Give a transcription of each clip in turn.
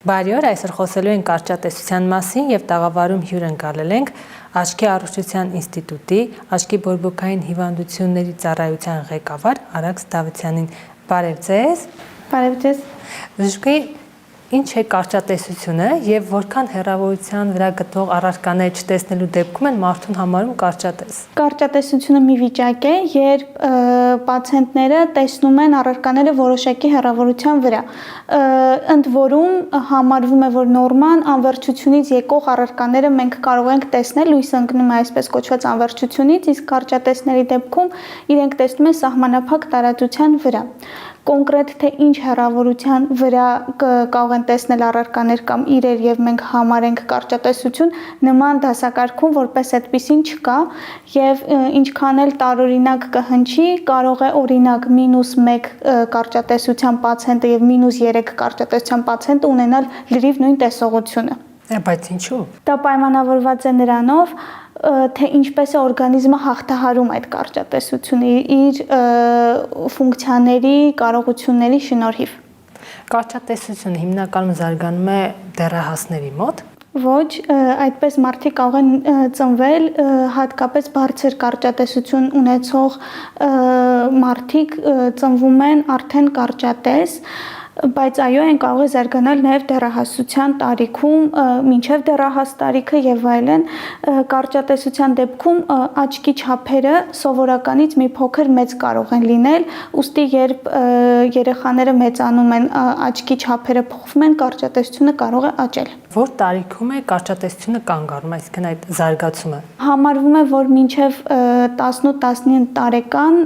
Բարի օր, այսօր խոսելու ենք կարճատեսության մասին եւ տաղավարում հյուր ընկալել ենք Աչքի առողջության ինստիտուտի Աչքի բորբոքային հիվանդությունների ծառայության ղեկավար Արաքս Դավթյանին։ Բարև ձեզ։ Բարև ձեզ։ Բժշկի, ինչ է կարճատեսությունը եւ որքան հեռավորության վրա գտնող առարկաներ չտեսնելու դեպքում են մարդուն համարում կարճատես։ Կարճատեսությունը մի վիճակ է, երբ պացիենտները տեսնում են առարկաները որոշակի հեռավորության վրա։ Ընդ որում համարվում է, որ նորման անվերջությունից եկող առարկաները մենք կարող ենք տեսնել, լույսը ընկնում է այսպես կոչված անվերջությունից, իսկ կարճատեսների դեպքում իրենք տեսնում են սահմանափակ տարածության վրա։ Կոնկրետ թե ինչ հեռավորության վրա կարող են տեսնել առարկաներ կամ իրեր եւ մենք համարենք կարճատեսություն, նման դասակարգում որպես այդպեսին չկա եւ ինչքան էլ տարօրինակ կհնչի, կարող է օրինակ -1 կարճատեսության պացիենտը եւ -3 կարճատեսության պացիենտը ունենալ լրիվ նույն տեսողությունը։ Բայց ինչու՞։ Դա պայմանավորված է նրանով, թե ինչպես է օրգանիզմը հաղթահարում այդ կարճատեսությունը իր ֆունկցիաների, կարողությունների շնորհիվ։ Կարճատեսությունը հիմնականում զարգանում է դեռահասների մոտ։ Ոչ, այդպես մարդիկ կարող են ծնվել հատկապես բարձր կարճատեսություն ունեցող մարդիկ ծնվում են արդեն կարճատես, բայց այո, այն կարող է զարգանալ նաև դեռահասության տարիքում, մինչև դեռահաս տարիքը եւ այլն։ Կարճատեսության դեպքում աչքի չափերը սովորականից մի փոքր մեծ կարող են լինել, ուստի երբ երեխաները մեծանում են, աչքի չափերը փոխվում են, կարճատեսությունը կարող է աճել։ Որ տարիքում է կարճատեսությունը կանգ առնում, այսինքն այդ զարգացումը։ Համարվում է, որ մինչև 18-19 տարեկան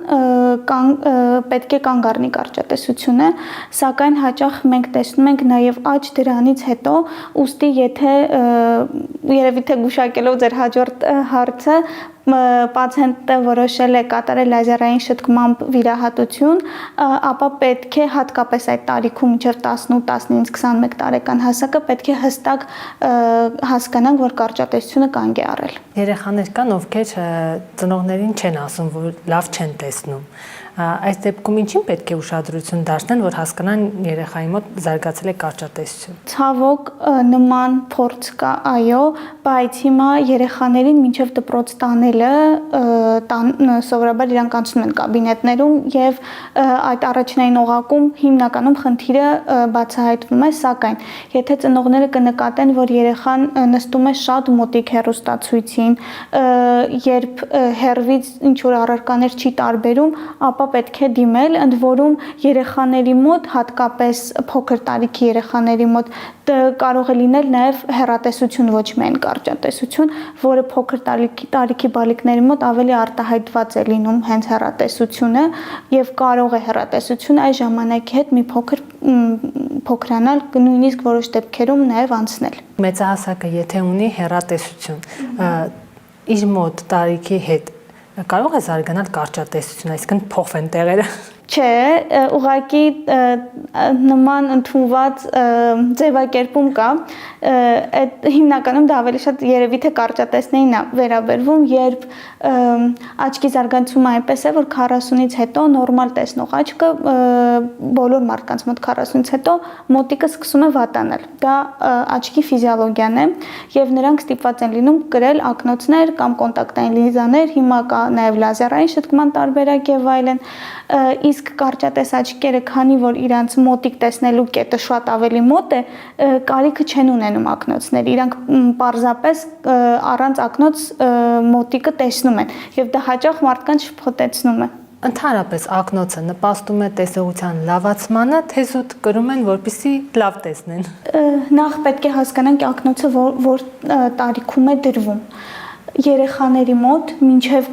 պետք է կանգ առնի կարճատեսությունը, սակայն հաճախ մենք տեսնում ենք նաև աճ դրանից հետո, ուստի եթե երևի թե գուշակելով ձեր հաջորդ հարցը, պացիենտը որոշել է կատարել լազերային շտկմամբ վիրահատություն, ապա պետք է հատկապես այդ տարիքում մինչև 18-19-21 տարեկան հասակը պետք է հստակ հասկանանք, որ կարճատեսությունը կանգ է առել։ Երեխաներ կան, ովքեր ծնողներին չեն ասում, որ լավ չեն տեսնում։ Այս դեպքում ինչին պետք է ուշադրություն դարձնել, որ հասկանան երեխայի մոտ զարգացել է կարճատեսություն։ Ցավոք նման փորձ կա, այո, բայց հիմա երեխաներին մինչև դպրոց տանելը սովորաբար իրանք անցնում են կաբինետներում եւ այդ առաջնային օղակում հիմնականում խնդիրը բացահայտվում է, սակայն եթե ծնողները կնկատեն, որ երեխան նստում է շատ մոտիկ հեռուստացույցին, երբ հեռվից ինչ որ առարկաներ չի տարբերում, ապա պետք է դիմել, ընդ որում երեխաների մոտ, հատկապես փոքր տարիքի երեխաների մոտ կարող է լինել նաև հեռատեսություն, ոչ միայն կարճատեսություն, որը փոքր տարիքի բալիկների մոտ ավելի արտահայտված է լինում հենց հեռատեսությունը եւ կարող է հեռատեսությունը այս ժամանակի հետ մի փոքրանալ, նույնիսկ որոշ դեպքերում նաև անցնել։ Մեծահասակը եթե ունի հեռատեսություն, իր մոտ տարիքի հետ կարող է զարգանալ կարճատեսություն, այսինքն փոխվեն տեղերը։ Չէ, ուղղակի նման ընդունված ձևակերպում կա, այդ հիմնականում դա ավելի շատ երևի թե կարճատեսներին է վերաբերվում, երբ աչքի զարգացումը այնպես է, որ 40-ից հետո նորմալ տեսնող աչքը բոլոր մարդկանց մոտ 40-ից հետո մոտիկը սկսում է վատանալ։ Դա աչքի ֆիզիոլոգիան է եւ նրանք ստիպված են լինում կրել ակնոցներ կամ կոնտակտային լինզաներ, հիմա կա նաեւ լազերային շտկման տարբերակ եւ այլն, իսկ կարճատես աչքերը, քանի որ իրանց մոտիկ տեսնելու կետը շատ ավելի մոտ է, կարիքը չեն ունենում ակնոցների, իրանք պարզապես առանց ակնոց մոտիկը տեսնում են եւ դա հաճախ մարդկանց շփոթեցնում է։ Ընդհանրապես ակնոցը նպաստում է տեսողության լավացմանը, թե զուտ կրում են, որպեսզի լավ տեսնեն։ Նախ պետք է հասկանանք ակնոցը որ տարիքում է դրվում։ Երեխաների մոտ մինչև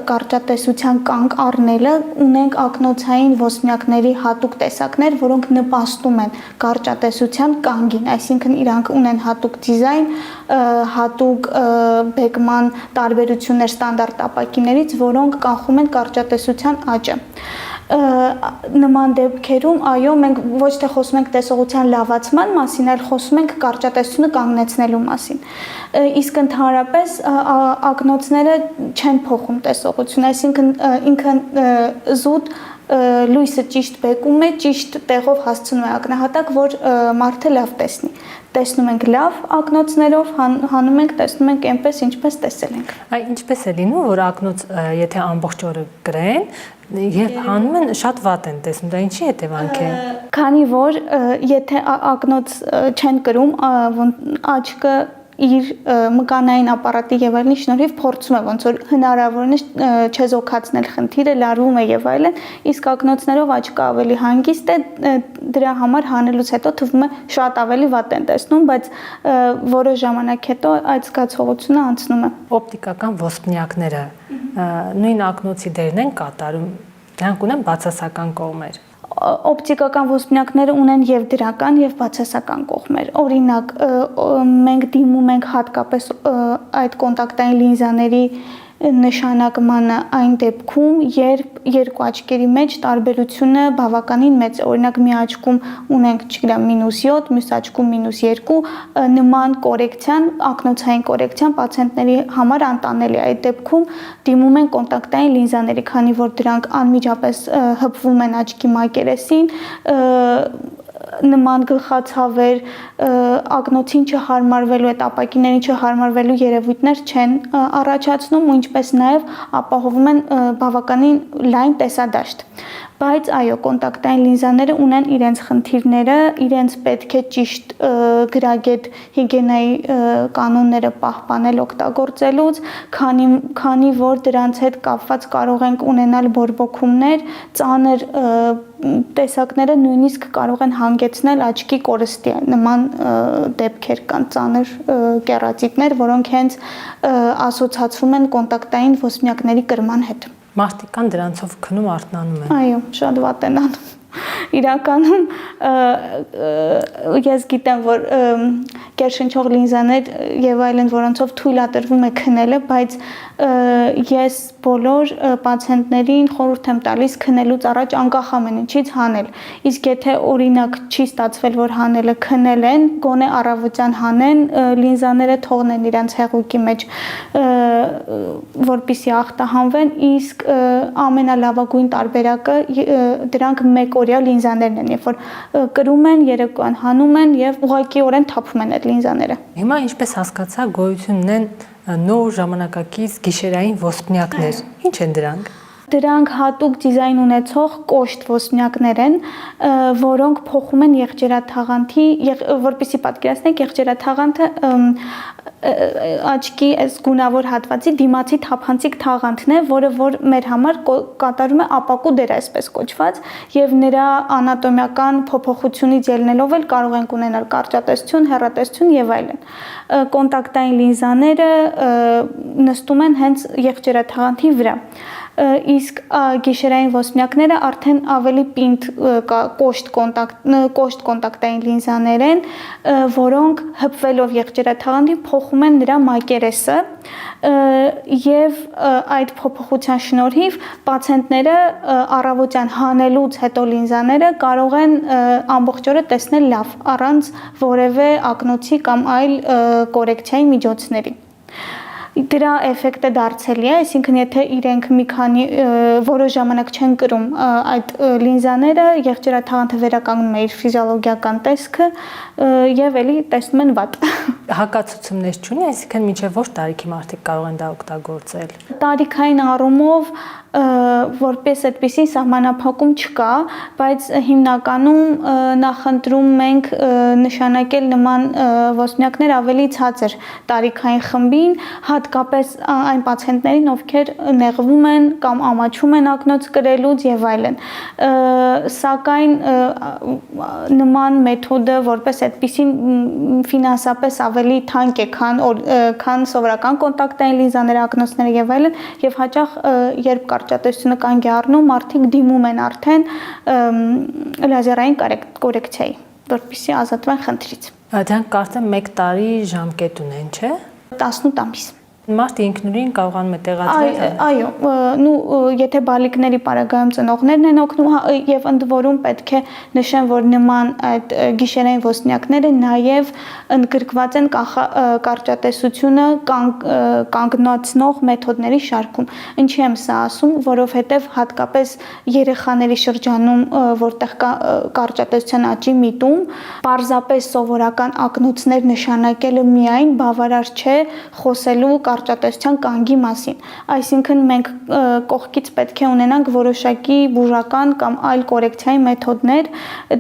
կարճատեսության կանգ առնելը ունենք ակնոցային ոսպնյակների հատուկ տեսակներ, որոնք նպաստում են կարճատեսության կանգին, այսինքն իրանք ունեն հատուկ դիզայն, հատուկ բեկման տարբերություններ ստանդարտ ապակիներից, որոնք կանխում են կարճատեսության աճը։ Նման դեպքերում, այո, մենք ոչ թե խոսում ենք տեսողության լավացման մասին, այլ խոսում ենք կարճատեսությունը կանգնեցնելու մասին։ Իսկ ընդհանրապես ակնոցները չեն փոխում տեսողություն, այսինքն ինքը զուտ լույսը ճիշտ բեկում է, ճիշտ տեղով հասցնում է ակնահատակ, որ մարդը լավ տեսնի։ Տեսնում ենք լավ ակնոցներով, հանում ենք, տեսնում ենք այնպես, ինչպես տեսել ենք։ Այ ինչպես է լինում, որ ակնոց եթե ամբողջ օրը գրեն, եւ հանում են շատ վատ են տեսնում, դա ինչի հետևանք է։ Քանի որ եթե ակնոց չեն կրում, աչքը իր մկանային ապարատի եւ այլնի շնորհիվ փորձում է ոնց որ հնարավորին է չեզոքացնել խնդիրը, լարվում է եւ այլն, իսկ ակնոցներով աչքը ավելի հանգիստ է, դրա համար հանելուց հետո թվում է շատ ավելի վատ են տեսնում, բայց որոշ ժամանակ հետո այդ զգացողությունը անցնում է։ Օպտիկական ոսպնյակները նույն ակնոցի դերն են կատարում, դրանք ունեն բացասական կողմեր։ Օպտիկական ոսպնյակները ունեն եւ դրական եւ բացասական կողմեր։ Օրինակ, մենք դիմում ենք հատկապես այդ կոնտակտային լինզաների նշանակմանը այն դեպքում, երբ երկու աչքերի մեջ տարբերությունը բավականին մեծ է։ Օրինակ, մի աչքում ունենք, չգիտեմ, -7, մյուս աչքում -2, նման կորեկցիան, ակնոցային կորեկցիան պացիենտների համար անտանելի է։ Այդ դեպքում դիմում են կոնտակտային լինզաների, քանի որ դրանք անմիջապես հպվում են աչքի մակերեսին, նման գլխացավեր, ակնոցին չհարմարվելու, այդ ապակիներին չհարմարվելու երևույթներ չեն առաջացնում ու ինչպես նաև ապահովում են բավականին լայն տեսադաշտ։ Բայց այո, կոնտակտային լինզաները ունեն իրենց խնդիրները, իրենց պետք է ճիշտ գրագետ հիգիենայի կանոնները պահպանել օգտագործելուց, քանի որ դրանց հետ կապված կարող ենք ունենալ բորբոքումներ, ծանր տեսակները նույնիսկ կարող են հանգեցնել աչքի կորստի, նման դեպքեր կան, ծանր կեռատիտներ, որոնք հենց ասոցացվում են կոնտակտային ոսպնյակների կրման հետ։ Մարդիկ կան դրանցով քնում արթնանում են։ Այո, շատ վատ են անում։ Իրականում ես գիտեմ, որ կերշնչող լինզաներ եւ այլն, որոնցով թույլատրվում է քնելը, բայց ես բոլոր պացիենտներին խորհուրդ եմ տալիս քնելուց առաջ անկախ ամեն ինչից հանել։ Իսկ եթե օրինակ չի ստացվել, որ հանելը քնել են, գոնե առավոտյան հանեն, լինզաները թողնեն իրենց հեղուկի մեջ, որպեսզի ախտահանվեն, իսկ ամենալավագույն տարբերակը դրանք մեկօրյա լինզաներն են, երբ որ կրում են, երեկոյան հանում են եւ ուղղակիորեն թափում են այդ լինզաները։ Հիմա ինչպես հասկացա, գոյություն ունեն նոր ժամանակակից գիշերային ոսպնյակներ։ Ինչ են դրանք։ Դրանք հատուկ դիզայն ունեցող կոշտ ոսպնյակներ են, որոնք փոխում են եղջերաթաղանթի, որպեսզի պատկերացնեք, եղջերաթաղանթը աչքի այս գունավոր հատվածի դիմացի թափանցիկ թաղանթն է, որը որ մեր համար կատարում է ապակու դեր, այսպես կոչված, եւ նրա անատոմիական փոփոխությունից ելնելով էլ կարող ենք ունենալ կարճատեսություն, հեռատեսություն եւ այլն։ Կոնտակտային լինզաները նստում են հենց եղջերաթաղանթի վրա։ Իսկ գիշերային ոսպնյակները արդեն ավելի պինդ կոշտ կոնտակտային լինզաներ են, որոնք հպվելով եղջերաթաղանթին փոխում են նրա մակերեսը եւ այդ փոփոխության շնորհիվ պացիենտները առավոտյան հանելուց հետո լինզաները կարող են ամբողջ օրը տեսնել լավ, առանց որևէ ակնոցի կամ այլ կորեկցիայի միջոցների։ Դրա էֆեկտը դարձելի է, այսինքն եթե իրենք մի քանի որոշ ժամանակ չեն կրում այդ լինզաները, եղջերաթաղանթը վերականգնում է իր ֆիզիոլոգիական տեսքը եւ էլի տեսնում են վատ։ Հակացուցումներ չունի, այսինքն մինչև որ տարիքի մարդիկ կարող են դա օգտագործել։ Տարիքային առումով որպես այդպիսի սահմանափակում չկա, բայց հիմնականում նախընտրում ենք նշանակել նման ոսպնյակներ ավելի ցածր տարիքային խմբին, հատկապես այն պացիենտներին, ովքեր նեղվում են կամ ամաչում են ակնոց կրելուց եւ այլն։ Սակայն նման մեթոդը որպես այդպիսին ֆինանսապես ավելի թանկ է, քան սովորական կոնտակտային լինզաները, ակնոցները եւ այլն, եւ հաճախ երբ կարճատեսությունը կանգ է առնում, մարդիկ դիմում են արդեն լազերային կորեկցիայի, որպեսզի ազատվեն խնդրից։ Դրանք կարծեմ 1 տարի ժամկետ ունեն, չէ՞։ 18 ամիս։ Մարդը ինքնուրույն կարողանում է տեղադրել։ Այո, եթե բալիկների պարագայում ծնողներն են օգնում եւ ընդ որում պետք է նշեմ, որ նման այդ գիշերային ոսնյակները նաեւ ընդգրկված են կարճատեսությունը կանգնացնող մեթոդների շարքում։ Ինչի եմ սա ասում, որովհետեւ հատկապես երեխաների շրջանում, որտեղ կա կարճատեսության աճի միտում, պարզապես սովորական ակնոցներ նշանակելը միայն բավարար չէ խոսելու կարճատեսության կանգի մասին, այսինքն մենք կողքից պետք է ունենանք որոշակի բուժական կամ այլ կորեկցիայի մեթոդներ,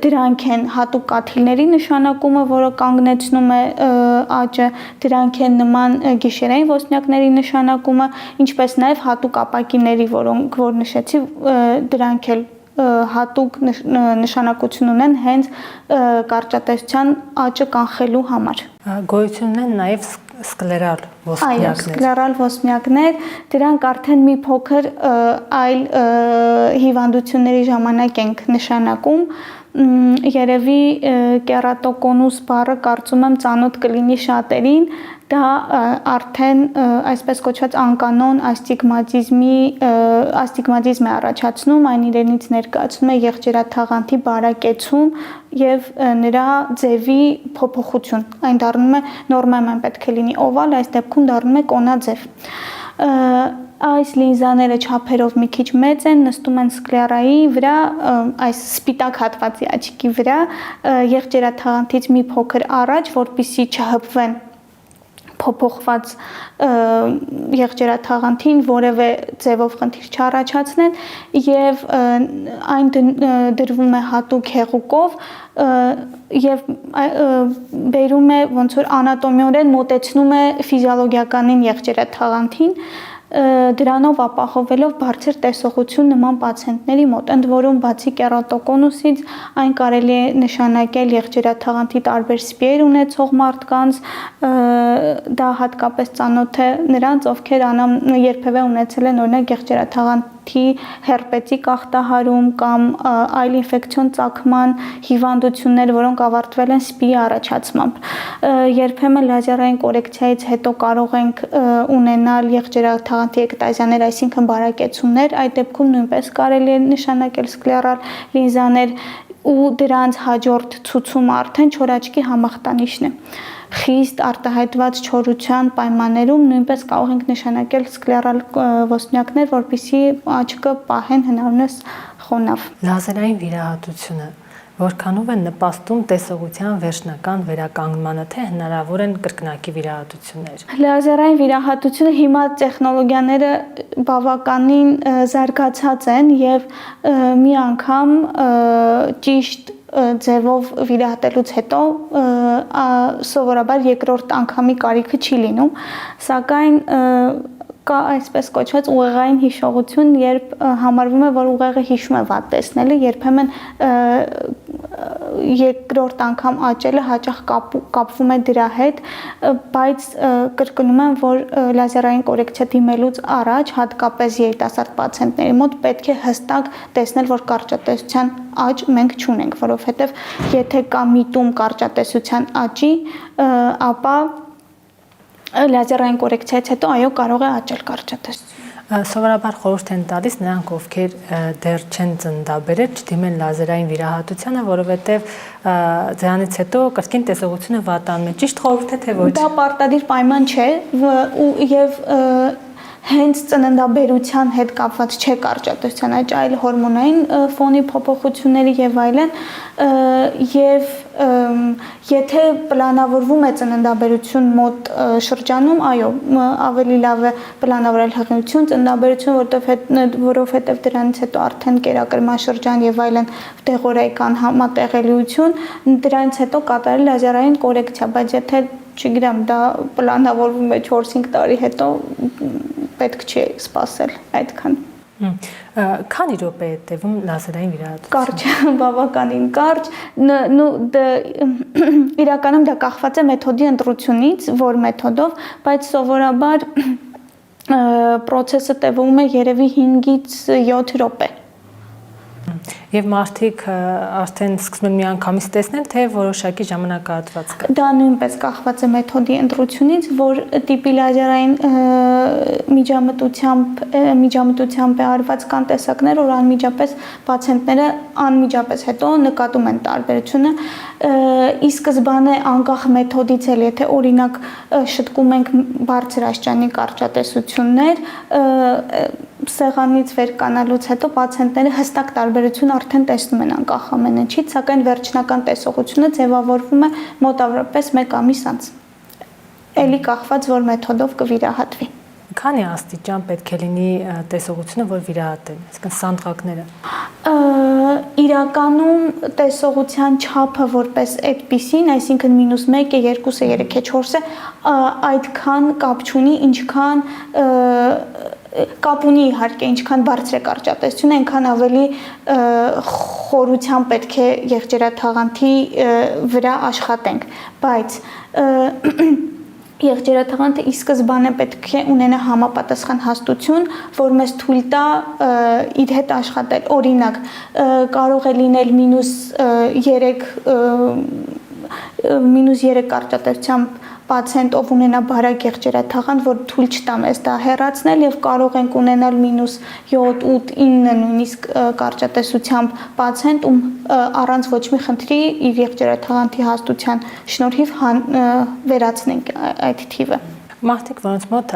դրանք են հատուկ կաթիլների նշանակումը, որը կանգնեցնում է աճը, դրանք են նման գիշերային ոսնյակների նշանակումը, ինչպես նաև հատուկ ապակիների, որոնք որ նշեցի, դրանք էլ հատուկ նշանակություն ունեն հենց կարճատեսության աճը կանխելու համար։ Գոյություն ունեն նաև սկլերալ ոսնյակներ։ Այո, սկլերալ ոսնյակներ, դրանք արդեն մի փոքր այլ հիվանդությունների ժամանակ ենք նշանակում, երևի կերատոկոնուս բառը կարծում եմ ծանոթ կլինի շատերին, դա արդեն այսպես կոչված անկանոն աստիգմատիզմ է առաջացնում, այն իրենից ներկայացնում է եղջերաթաղանթի բարակեցում եւ նրա ձևի փոփոխություն, այն դառնում է նորմալmente պետք է լինի օվալ, այս դեպքում դառնում է կոնաձև։ Այս լինզաները չափերով մի քիչ մեծ են, նստում են սկլերայի վրա, այս սպիտակ հատվածի աչքի վրա, եղջերաթաղանթից մի փոքր առաջ, որպեսզի չհպվեն փոփոխված եղջերաթաղանթին որևէ ձևով խնդիր չառաջացնեն եւ այն դրվում է հատուկ հեղուկով եւ բերում է ոնց որ անատոմիորեն մոտեցնում է ֆիզիոլոգիականին եղջերաթաղանթին, դրանով ապահովելով բարձր տեսողություն նման պացիենտների մոտ, ընդ որում բացի կերատոկոնուսից այն կարելի է նշանակել եղջերաթաղանթի տարբեր սպիեր ունեցող մարդկանց, դա հատկապես ծանոթ է նրանց, ովքեր երբևէ ունեցել են օրինակ եղջերաթաղանթի հերպետիկ ախտահարում կամ այլ ինֆեկցիոն ծագման հիվանդություններ, որոնք ավարտվել են սպիի առաջացմամբ։ Երբեմն լազերային կորեկցիայից հետո կարող ենք ունենալ եղջերաթաղանթի էկտազիաներ, այսինքն բարակեցումներ, այդ դեպքում նույնպես կարելի է նշանակել սկլերալ լինզաներ ու դրանց հաջորդ ցուցումը արդեն չորաչքի համախտանիշն է։ Խիստ արտահայտված չորության պայմաններում նույնպես կարող ենք նշանակել սկլերալ ոսնյակներ, որպեսզի աչքը պահեն հնարավորինս խոնավ։ Լազերային վիրահատությունը որքանով են նպաստում տեսողության վերջնական վերականգնմանը, թե հնարավոր են կրկնակի վիրահատություններ։ Լազերային վիրահատությունը հիմա տեխնոլոգիաները բավականին զարգացած են եւ մի անգամ ճիշտ ձևով վիրահատելուց հետո սովորաբար երկրորդ անգամի կարիքը չի լինում, սակայն կա այսպես կոչված ուղեղային հիշողություն, երբ համարվում է, որ ուղեղը հիշում է վատ տեսնելը, երբեմն երկրորդ անգամ աճելը հաճախ կապվում է դրա հետ, բայց կրկնում եմ, որ լազերային կորեկցիա դիմելուց առաջ, հատկապես երիտասարդ պացիենտների մոտ պետք է հստակ տեսնել, որ կարճատեսության աճ մենք չունենք, որովհետև եթե կա միտում կարճատեսության աճի, ապա լազերային կորեկցիայից հետո այո կարող է աճել կարճատեսություն։ Սովորաբար խորհուրդ են տալիս նրանք, ովքեր դեռ չեն ծննդաբերել, չդիմեն լազերային վիրահատությանը, որովհետև դրանից հետո կրկին տեսողությունը վատանում է։ Ճիշտ խորհուրդ է թե ոչ։ Դա պարտադիր պայման չէ եւ հենց ծննդաբերության հետ կապված չէ կարճատեսության աճ, այլ հորմոնային ֆոնի փոփոխությունների եւ այլն, եւ եթե պլանավորվում է ծննդաբերություն մոտ շրջանում, այո, ավելի լավ է պլանավորել հղիություն, ծննդաբերություն, որովհետեւ դրանից հետո արդեն կերակրման շրջան եւ այլն դեղորայական համատեղելիություն, դրանից հետո կատարել լազերային կորեկցիա, բայց եթե չգիտեմ, դա պլանավորվում է 4-5 տարի հետո պետք չի սպասել այդքան։ Քանի րոպե է տևում լազերային վիրահատությունը։ Կարճ, բավականին կարճ, իրականում դա կախված է մեթոդի ընտրությունից, որ մեթոդով, բայց սովորաբար պրոցեսը տևում է երևի 5-ից 7 րոպե։ Եվ մարդիկ արդեն սկսում են միանգամից տեսնել, թե որոշակի ժամանակահատված կա։ Դա նույնպես կախված է մեթոդի ընտրությունից, որ տիպի լազերային միջամտությամբ է արված կան տեսակներ, որ անմիջապես պացիենտները անմիջապես հետո նկատում են տարբերությունը։ Ի սկզբանե անկախ մեթոդից էլ, եթե օրինակ շտկում ենք բարձր աստիճանի կարճատեսություններ, սեղանից վեր կանալուց հետո պացիենտները հստակ տարբերություն արդեն տեսնում են անկախ ամեն ինչից, սակայն վերջնական տեսողությունը ձևավորվում է մոտավորապես 1 ամիս անց։ Էլի կախված որ մեթոդով կվիրահատվի։ Քանի աստիճան պետք է լինի տեսողությունը, որ վիրահատեն, այսինքն սանդղակները։ Իրականում տեսողության չափը որպես այդպիսին, այսինքն -1 է, 2 է, 3 է, 4 է, այդքան կապ չունի, ինչքան կապ ունի իհարկե, ինչքան բարձր է կարճատեսությունը, այնքան ավելի խորությամբ պետք է եղջերաթաղանթի վրա աշխատենք, բայց եղջերաթաղանթը ի սկզբանե պետք է ունենա համապատասխան հաստություն, որ մեզ թույլ տա իր հետ աշխատել։ Օրինակ, կարող է լինել -3 կարճատեսությամբ պացիենտ, ով ունենա բարակ եղջերաթաղանթ, որ թույլ չտա մեզ դա հեռացնել, եւ կարող ենք ունենալ -7, 8, 9 նույնիսկ կարճատեսությամբ պացիենտ, ում առանց ոչ մի խնդրի իր եղջերաթաղանթի հաստության շնորհիվ վերացնենք այդ թիվը։ Մարդիկ, որոնց մոտ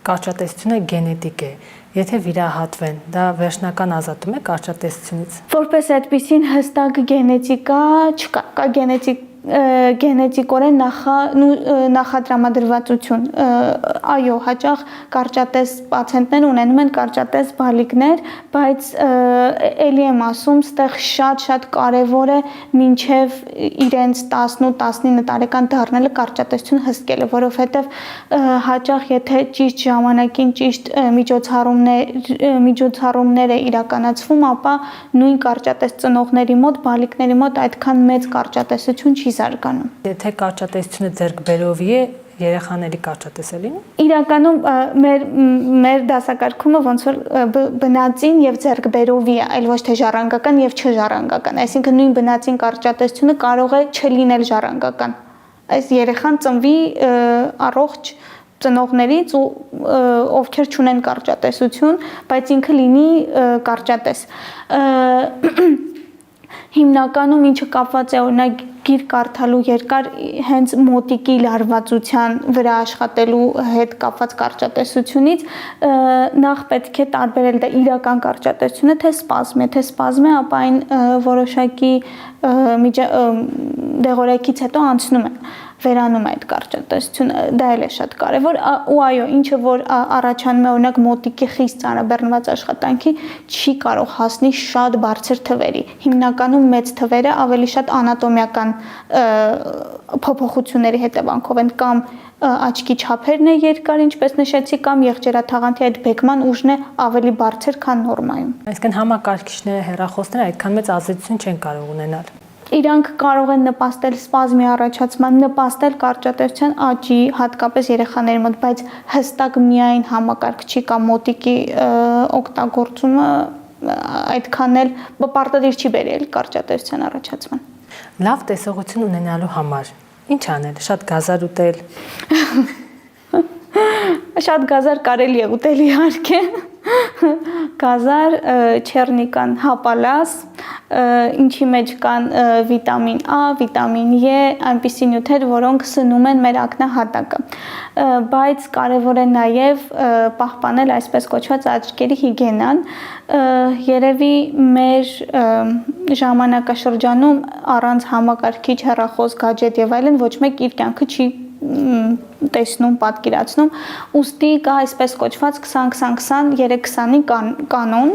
կարճատեսությունը գենետիկ է, եթե վիրահատվեն, դա վերջնական ազատում է կարճատեսությունից։ Որպես այդպիսին հստակ գենետիկա չկա, կա գենետիկորեն նախադրամադրվածություն։ Այո, հաճախ կարճատես պացիենտներ ունենում են կարճատես բալիկներ, բայց էլի եմ ասում, ստեղ շատ կարևոր է մինչև իրենց 18-19 տարեկան դառնալը կարճատեսություն հսկելը, որովհետև հաճախ եթե ճիշտ ժամանակին ճիշտ միջոցառումներ է իրականացվում, ապա նույն կարճատես ծնողների մոտ, բալիկների մոտ այդքան մեծ կարճատեսություն չի զարգանում։ Եթե կարճատեսությունը ձեռքբերովի է, երեխաների կարճատես է լինում։ Իրականում մեր դասակարգումը ոնց որ բնածին եւ ձեռքբերովի է, այլ ոչ թե ժառանգական եւ չժառանգական։ Այսինքն նույն բնածին կարճատեսությունը կարող է չլինել ժառանգական։ Այս երեխան ծնվի առողջ ծնողներից ու ովքեր չունեն կարճատեսություն, բայց ինքը լինի կարճատես։ Հիմնականում ինչը կապված է օրինակ գիր կարդալու երկար հենց մոտիկի լարվածության վրա աշխատելու հետ կապված կարճատեսությունից նախ պետք է տարբերել դա իրական կարճատեսությունը, թե սպազմ է, ապա այն որոշակի դեղորայքից հետո անցնում է, վերանում է այդ կարճատեսությունը, դա էլ է շատ կարևոր, ու այո, ինչը որ առաջանում է օրինակ մոտիկի խիստ ծանրաբեռնված աշխատանքի, չի կարող հասնի շատ բարձր թվերի, հիմնականում մեծ թվերը ավելի շատ անատոմիական փոփոխությունների հետևանքով են, կամ աչքի չափերն է երկար, ինչպես նշեցի, կամ եղջերաթաղանթի այդ բեկման ուժն է ավելի բարձր, քան նորմայում։ Այսինքն համակարգիչները, հեռախոսները այդքան մեծ ազդեցություն չեն կարող ունենալ։ Իրանք կարող են նպաստել սպազմի առաջացման, նպաստել կարճատեսության աճի, հատկապես երեխաների մոտ, բայց հստակ միայն համակարգչի կամ մոտիկի օգտագործումը այդքան էլ պարտադիր չի բերել կարճատեսության առաջացման։ Լավ տեսողություն ունենալու համար ինչ անել, շատ գազար ուտել։ Շատ գազար կարելի է ուտել իհարկե։ Գազար, չեռնիկան, հապալաս, ինչի մեջ կան վիտամին A, վիտամին E, այնպիսի նյութեր, որոնք սնում են մեր ակնահատակը։ Բայց կարևոր է նաև պահպանել այսպես կոչված աչքերի հիգիենան։ Երևի մեր ժամանակաշրջանում առանց համակարգիչ, հեռախոս, գadget եւ այլն ոչ մեկ իր կյանքը չի տեսնում, պատկերացնում, ուստի կա այսպես կոչված 20-20-20-3-20-ի կանոն,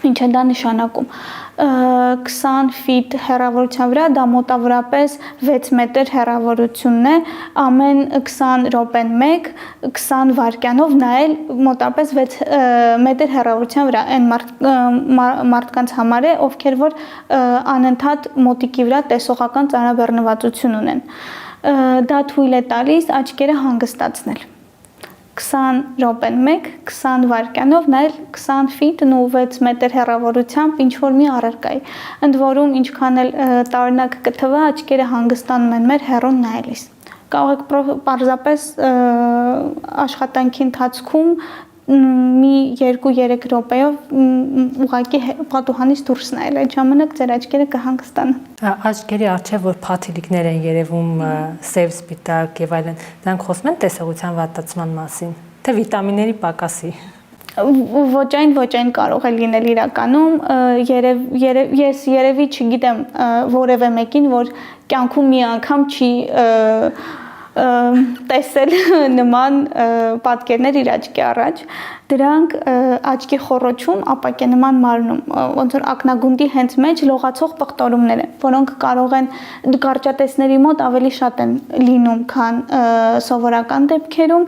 ինչ է դա նշանակում։ 20 ֆիտ հեռավորության վրա դա մոտավորապես 6 մետր հեռավորությունն է, ամեն 20 րոպեն 1, 20 վայրկյանով նայել մոտավորապես 6 մետր հեռավորության վրա այն մարդկանց համար է, ովքեր որ անընդհատ մոտիկի վրա տեսողական ծանրաբեռնվածություն ունեն։ Դա թույլ է տալիս աչքերը հանգստացնել։ 20 րոպեն 20 վայրկյանով նայել 20 ֆիտ ու 6 մետր հեռավորությամբ ինչ որ մի առարկայի։ Ընդ որում ինչքան էլ տարօրինակ կթվա, աչքերը հանգստանում են մեր հեռուն նայելիս։ Կարող եք պարզապես աշխատանքի ընթացքում մի 2-3 րոպեով ուղղակի պատուհանից դուրս նայել, այդ ժամանակ ձեր աչքերը կհանգստանան։ Աչքերի առջև որ փաթիլիկներ են երևում, սև, սպիտակ եւ այլն, դրանք խոսում են տեսողության վատացման մասին, թե վիտամինների պակասի։ Ոչ այն կարող է լինել իրականում, ես երևի չգիտեմ որևէ մեկին, որ կյանքում մի անգամ չի տեսել նման պատկերներ իր աչքի առաջ, դրանք աչքի խոռոչում ապակենման մարմնում, ոնց որ ակնագունդի հենց մեջ լողացող պղտորումներ են, որոնք կարող են կարճատեսների մոտ ավելի շատ են լինում, քան սովորական դեպքերում,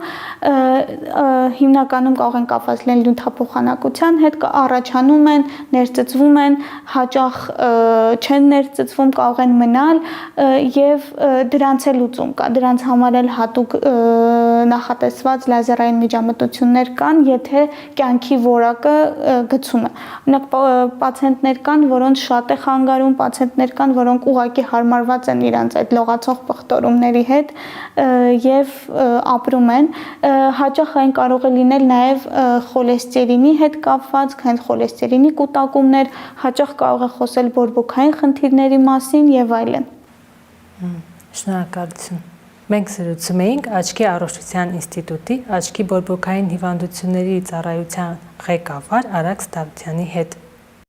հիմնականում կարող են կապված լինել նյութափոխանակության հետ, առաջանում են, ներծծվում են, հաճախ չեն ներծծվում, կարող են մնալ եւ դրանց է լուծում կա, դրանց համար էլ հատուկ նախատեսված լազերային միջամտություններ կան, եթե կյանքի որակը գցում է։ Օրինակ պացիենտներ կան, որոնց շատ է խանգարում, պացիենտներ կան, որոնք ուղղակի հարմարված են իրանց այդ լողացող պղտորումների հետ եւ ապրում են։ Հաճախ այն կարող է լինել նաեւ խոլեստերինի հետ կապված, հենց խոլեստերինի կուտակումներ, հաճախ կարող է խոսել բորբոքային խնդիրների մասին եւ այլն։ Շնորհակալություն։ Մենք զրուցում էինք Աչքի առողջության ինստիտուտի աչքի բորբոքային հիվանդությունների ծառայության ղեկավար Արաքս Դավթյանի հետ։